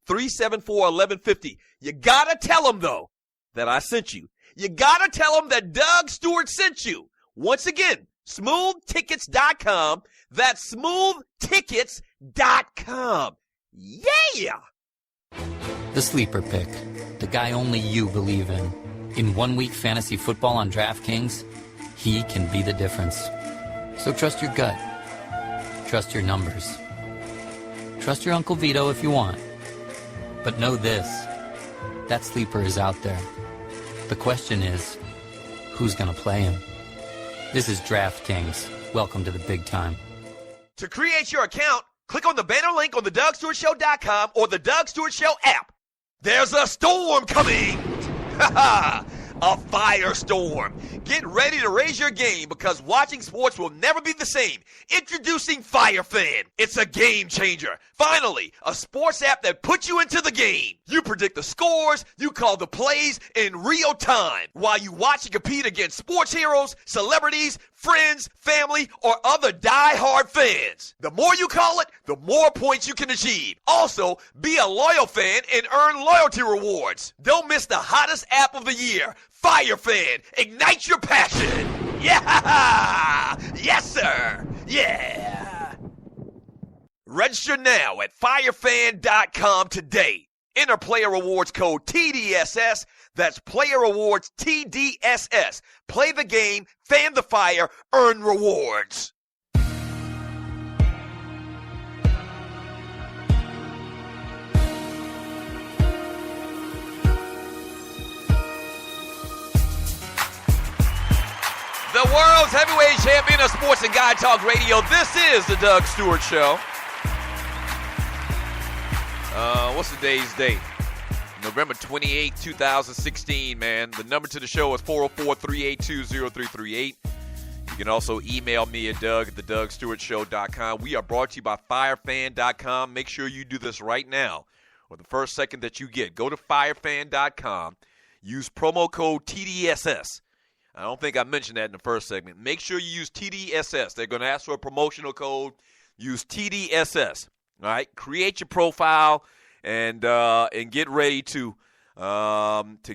804-374-1150. You gotta tell them, though, that I sent you. You gotta tell them that Doug Stewart sent you. Once again, smoothtickets.com. That's smoothtickets.com. Yeah! The sleeper pick. The guy only you believe in. In 1 week fantasy football on DraftKings, he can be the difference. So trust your gut. Trust your numbers. Trust your Uncle Vito if you want. But know this, that sleeper is out there. The question is, who's going to play him? This is DraftKings. Welcome to the big time. To create your account, click on the banner link on the DougStewartShow.com or the Doug Stewart Show app. There's a storm coming! A firestorm. Get ready to raise your game because watching sports will never be the same. Introducing FireFan. It's a game changer. Finally, a sports app that puts you into the game. You predict the scores, you call the plays in real time while you watch and compete against sports heroes, celebrities, friends, family, or other die-hard fans. The more you call it, the more points you can achieve. Also, be a loyal fan and earn loyalty rewards. Don't miss the hottest app of the year, FireFan. Ignite your passion. Yeah! Yes, sir. Yeah. Register now at firefan.com today. Enter player rewards code TDSS. That's player rewards TDSS. Play the game, fan the fire, earn rewards. The world's heavyweight champion of sports and Guy Talk Radio. This is the Doug Stewart Show. What's today's date? November 28, 2016, man. The number to the show is 404-382-0338. You can also email me at Doug at thedougstewartshow.com. We are brought to you by firefan.com. Make sure you do this right now or the first second that you get. Go to firefan.com. Use promo code TDSS. I don't think I mentioned that in the first segment. Make sure you use TDSS. They're going to ask for a promotional code. Use TDSS. All right? Create your profile and get ready to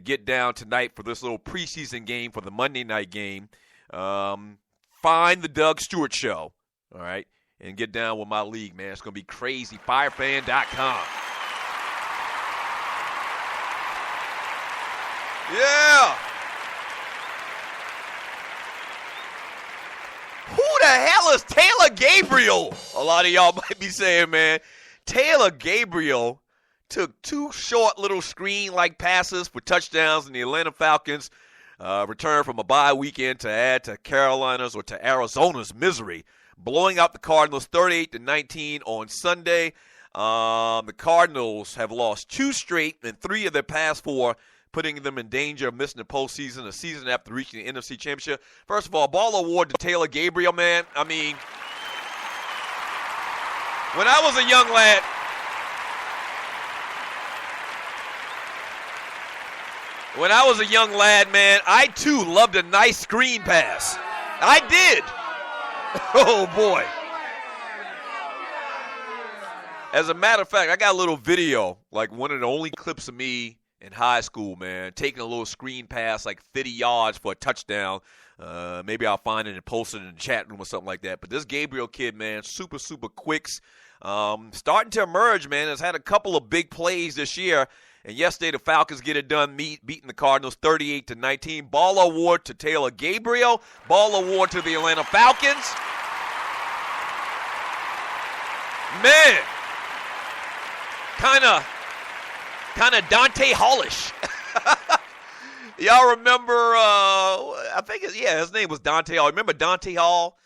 get down tonight for this little preseason game for the Monday night game. Find the Doug Stewart Show, all right, and get down with my league, man. It's going to be crazy. Firefan.com. Yeah. Who the hell is Taylor Gabriel? A lot of y'all might be saying, man. Taylor Gabriel took two short little screen-like passes for touchdowns, and the Atlanta Falcons returned from a bye weekend to add to Carolina's or to Arizona's misery, blowing out the Cardinals 38-19 on Sunday. The Cardinals have lost 2 straight and 3 of their past 4, putting them in danger of missing the postseason, a season after reaching the NFC Championship. First of all, ball award to Taylor Gabriel, man. I mean, when I was a young lad, man, I too loved a nice screen pass. I did. Oh, boy. As a matter of fact, I got a little video, like one of the only clips of me in high school, man, taking a little screen pass like 50 yards for a touchdown. Maybe I'll find it and post it in the chat room or something like that. But this Gabriel kid, man, super, super quicks. Starting to emerge, man. Has had a couple of big plays this year. And yesterday the Falcons get it done, beating the Cardinals 38-19. Ball award to Taylor Gabriel. Ball award to the Atlanta Falcons. Man, kind of Dante Hallish. Y'all remember, I think, his name was Dante Hall. Remember Dante Hall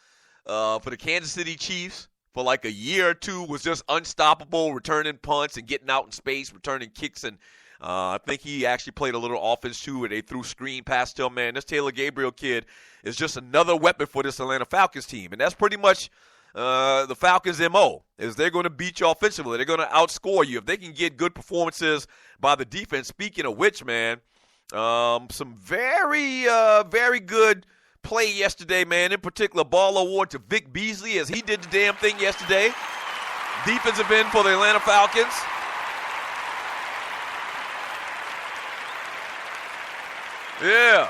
for the Kansas City Chiefs? For like a year or two, was just unstoppable, returning punts and getting out in space, returning kicks. And I think he actually played a little offense, too, where they threw screen past him. Man, this Taylor Gabriel kid is just another weapon for this Atlanta Falcons team. And that's pretty much the Falcons' MO, is they're going to beat you offensively. They're going to outscore you. If they can get good performances by the defense, speaking of which, man, some very, very good play yesterday, man. In particular, ball award to Vic Beasley as he did the damn thing yesterday. Defensive end for the Atlanta Falcons. Yeah.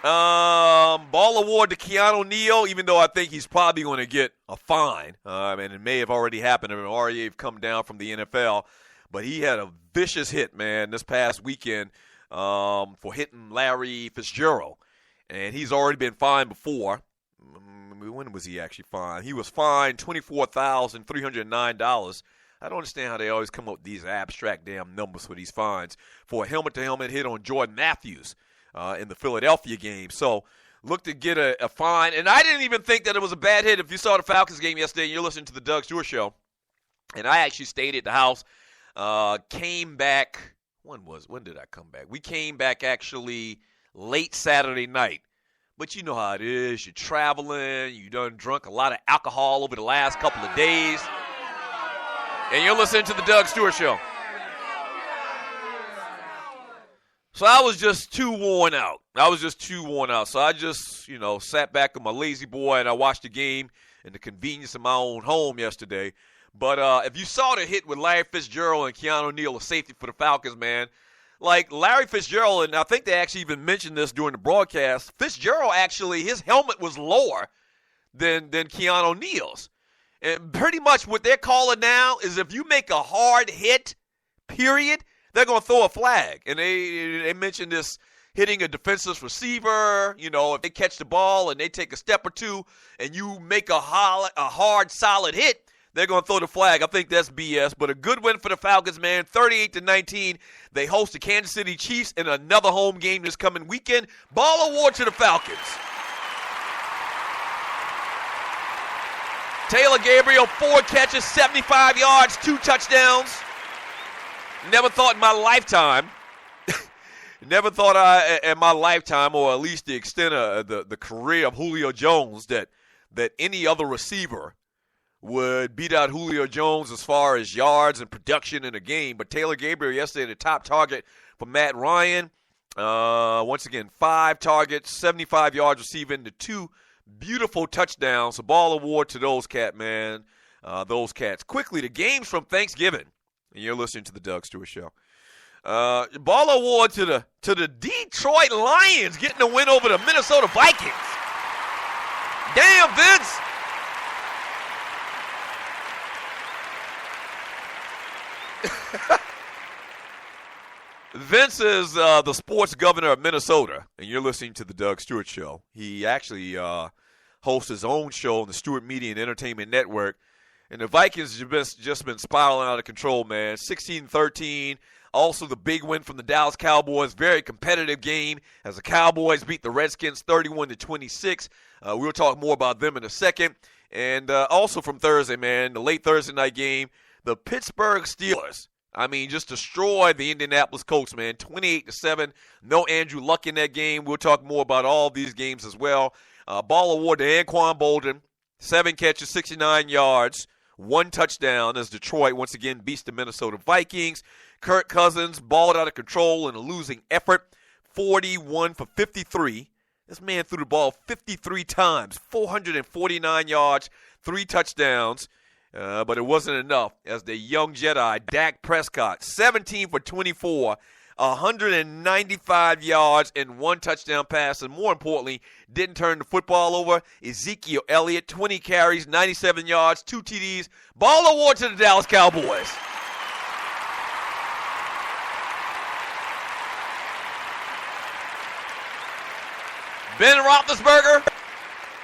Ball award to Keanu Neal, even though I think he's probably going to get a fine. And it may have already happened. Already have come down from the NFL. But he had a vicious hit, man, this past weekend for hitting Larry Fitzgerald. And he's already been fined before. When was he actually fined? He was fined $24,309. I don't understand how they always come up with these abstract damn numbers for these fines for a helmet-to-helmet hit on Jordan Matthews in the Philadelphia game. So look to get a fine. And I didn't even think that it was a bad hit. If you saw the Falcons game yesterday and you're listening to the Doug Stewart Show, and I actually stayed at the house, came back. When did I come back? We came back actually late Saturday night. But you know how it is. You're traveling. You done drunk a lot of alcohol over the last couple of days. And you're listening to the Doug Stewart Show. So I was just too worn out. So I just, sat back on my lazy boy and I watched the game in the convenience of my own home yesterday. But if you saw the hit with Larry Fitzgerald and Keanu Neal, a safety for the Falcons, man, like Larry Fitzgerald, and I think they actually even mentioned this during the broadcast, Fitzgerald actually, his helmet was lower than Keanu Neal's. And pretty much what they're calling now is if you make a hard hit, period, they're going to throw a flag. And they mentioned this hitting a defenseless receiver, if they catch the ball and they take a step or two and you make a hard, solid hit, they're going to throw the flag. I think that's BS, but a good win for the Falcons, man. 38-19. They host the Kansas City Chiefs in another home game this coming weekend. Ball award to the Falcons. Taylor Gabriel, 4 catches, 75 yards, 2 touchdowns. Never thought in my lifetime, or at least the extent of the career of Julio Jones, that any other receiver would beat out Julio Jones as far as yards and production in a game. But Taylor Gabriel yesterday, the top target for Matt Ryan. Once again, 5 targets, 75 yards receiving, the 2 beautiful touchdowns. A ball award to those cats. Quickly, the games from Thanksgiving. And you're listening to the Doug Stewart Show. Ball award to the Detroit Lions getting the win over the Minnesota Vikings. Damn, Vince. Vince is the sports governor of Minnesota, and you're listening to the Doug Stewart Show. He actually hosts his own show on the Stewart Media and Entertainment Network, and the Vikings have just been spiraling out of control, man. 16-13. Also, the big win from the Dallas Cowboys. Very competitive game as the Cowboys beat the Redskins 31-26. We'll talk more about them in a second. And also from Thursday, man, the late Thursday night game, the Pittsburgh Steelers, just destroyed the Indianapolis Colts, man, 28-7. No Andrew Luck in that game. We'll talk more about all these games as well. Ball award to Anquan Bolden, 7 catches, 69 yards, 1 touchdown as Detroit once again beats the Minnesota Vikings. Kirk Cousins balled out of control in a losing effort, 41 for 53. This man threw the ball 53 times, 449 yards, 3 touchdowns. But it wasn't enough as the young Jedi, Dak Prescott, 17 for 24, 195 yards and 1 touchdown pass. And more importantly, didn't turn the football over. Ezekiel Elliott, 20 carries, 97 yards, 2 TDs. Ball award to the Dallas Cowboys. Ben Roethlisberger.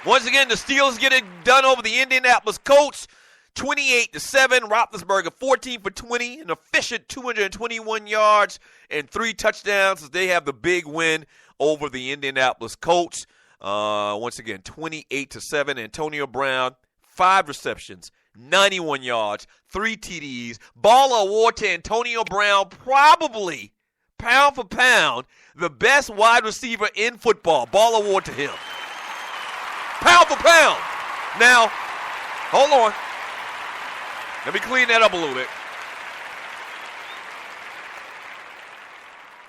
Once again, the Steelers get it done over the Indianapolis Colts. 28-7, Roethlisberger 14 for 20, an efficient 221 yards and 3 touchdowns as they have the big win over the Indianapolis Colts. Once again, 28-7. Antonio Brown, 5 receptions, 91 yards, 3 TDs. Ball award to Antonio Brown, probably pound for pound the best wide receiver in football. Ball award to him. Pound for pound. Now, hold on. Let me clean that up a little bit.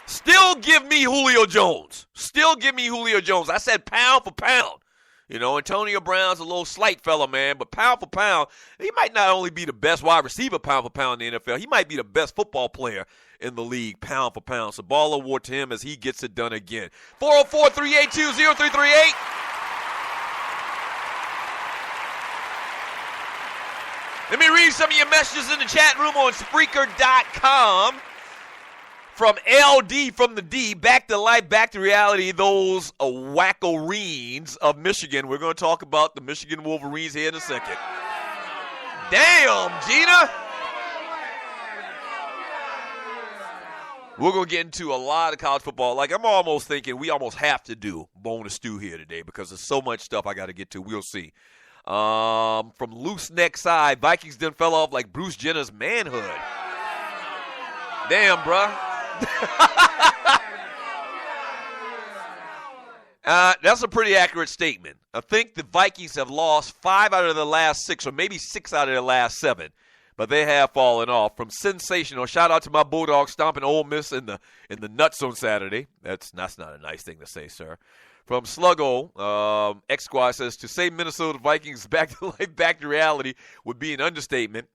Still give me Julio Jones. I said pound for pound. You know, Antonio Brown's a little slight fella, man, but pound for pound, he might not only be the best wide receiver pound for pound in the NFL, he might be the best football player in the league pound for pound. So ball award to him as he gets it done again. 404-382-0338. Let me read some of your messages in the chat room on Spreaker.com. From LD from the D, back to life, back to reality, those wackoreens of Michigan. We're going to talk about the Michigan Wolverines here in a second. Damn, Gina. We're going to get into a lot of college football. Like, I'm almost thinking we almost have to do bonus stew here today because there's so much stuff I got to get to. We'll see. From loose neck side, Vikings done fell off like Bruce Jenner's manhood. Damn, bruh. That's a pretty accurate statement. I think the Vikings have lost 5 out of the last 6, or maybe 6 out of the last 7, but they have fallen off. From sensational, shout out to my Bulldogs stomping Ole Miss in the nuts on Saturday. That's not a nice thing to say, sir. From Sluggo, X Squad says to say Minnesota Vikings back to life, back to reality would be an understatement.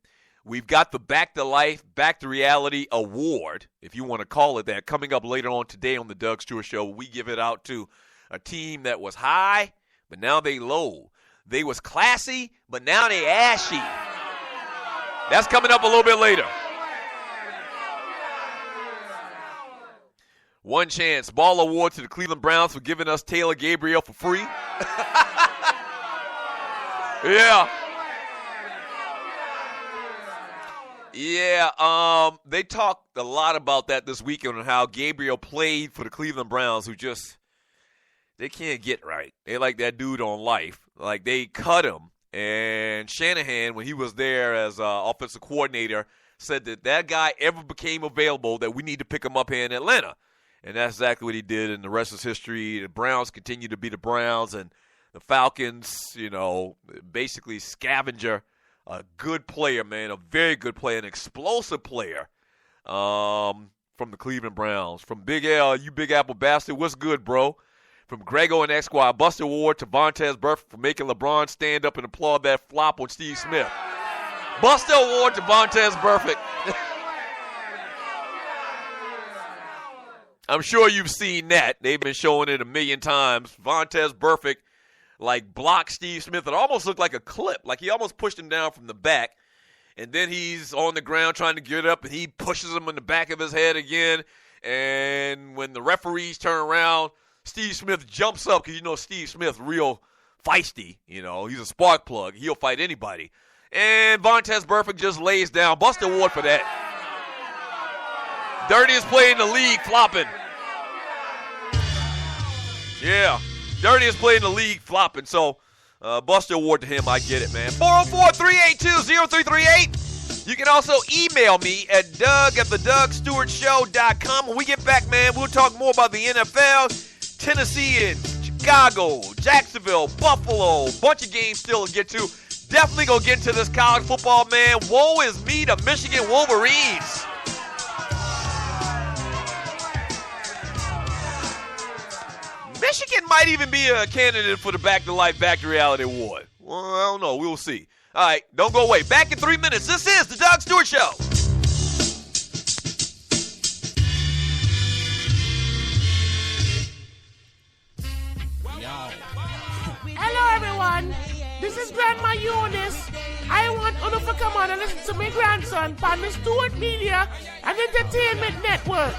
We've got the Back to Life, Back to Reality Award, if you want to call it that, coming up later on today on the Doug Stewart Show. We give it out to a team that was high, but now they low. They was classy, but now they ashy. That's coming up a little bit later. One chance, ball award to the Cleveland Browns for giving us Taylor Gabriel for free. Yeah. Yeah, they talked a lot about that this weekend on how Gabriel played for the Cleveland Browns, who just, they can't get right. They like that dude on life. Like, they cut him, and Shanahan, when he was there as offensive coordinator, said that guy ever became available that we need to pick him up here in Atlanta. And that's exactly what he did, and the rest is history. The Browns continue to be the Browns, and the Falcons, you know, basically scavenger. A good player, man, a very good player, an explosive player from the Cleveland Browns. From Big L, you Big Apple bastard, what's good, bro? From Grego and X Squad, Buster Ward to Vontaze Burfict for making LeBron stand up and applaud that flop on Steve Smith. Buster Ward to Vontaze Burfict. I'm sure you've seen that. They've been showing it a million times. Vontaze Burfict, like, blocked Steve Smith. It almost looked like a clip. Like, he almost pushed him down from the back. And then he's on the ground trying to get up, and he pushes him in the back of his head again. And when the referees turn around, Steve Smith jumps up because, you know, Steve Smith real feisty. You know, he's a spark plug. He'll fight anybody. And Vontaze Burfict just lays down. Buster Ward for that. Dirtiest play in the league, flopping. Yeah. Dirtiest play in the league, flopping. So, Buster Award to him. I get it, man. 404-382-0338. You can also email me at doug@thedougstewartshow.com. When we get back, man, we'll talk more about the NFL, Tennessee and Chicago, Jacksonville, Buffalo. Bunch of games still to get to. Definitely gonna get into this college football, man. Woe is me, the Michigan Wolverines. Michigan might even be a candidate for the Back to Life, Back to Reality Award. Well, I don't know. We'll see. All right, don't go away. Back in 3 minutes. This is the Doug Stewart Show. Hello, everyone. This is Grandma Eunice. I want you to come on and listen to my grandson on the Stewart Media and Entertainment Network.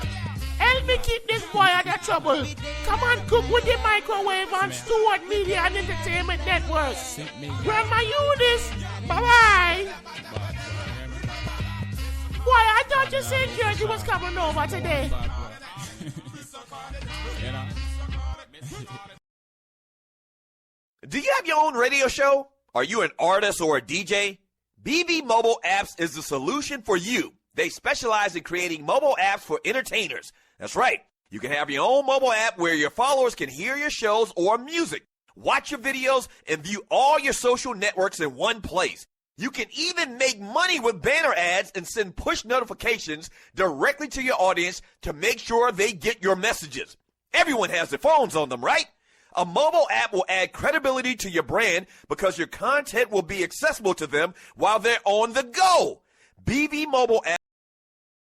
Help me keep this boy out of trouble. Come on, cook with the microwave on Stewart Media and Entertainment Network. Grandma Eunice, bye-bye. Boy, I thought you said Georgie was coming over today. Do you have your own radio show? Are you an artist or a DJ? BB Mobile Apps is the solution for you. They specialize in creating mobile apps for entertainers. That's right. You can have your own mobile app where your followers can hear your shows or music, watch your videos, and view all your social networks in one place. You can even make money with banner ads and send push notifications directly to your audience to make sure they get your messages. Everyone has their phones on them, right? A mobile app will add credibility to your brand because your content will be accessible to them while they're on the go. BV mobile app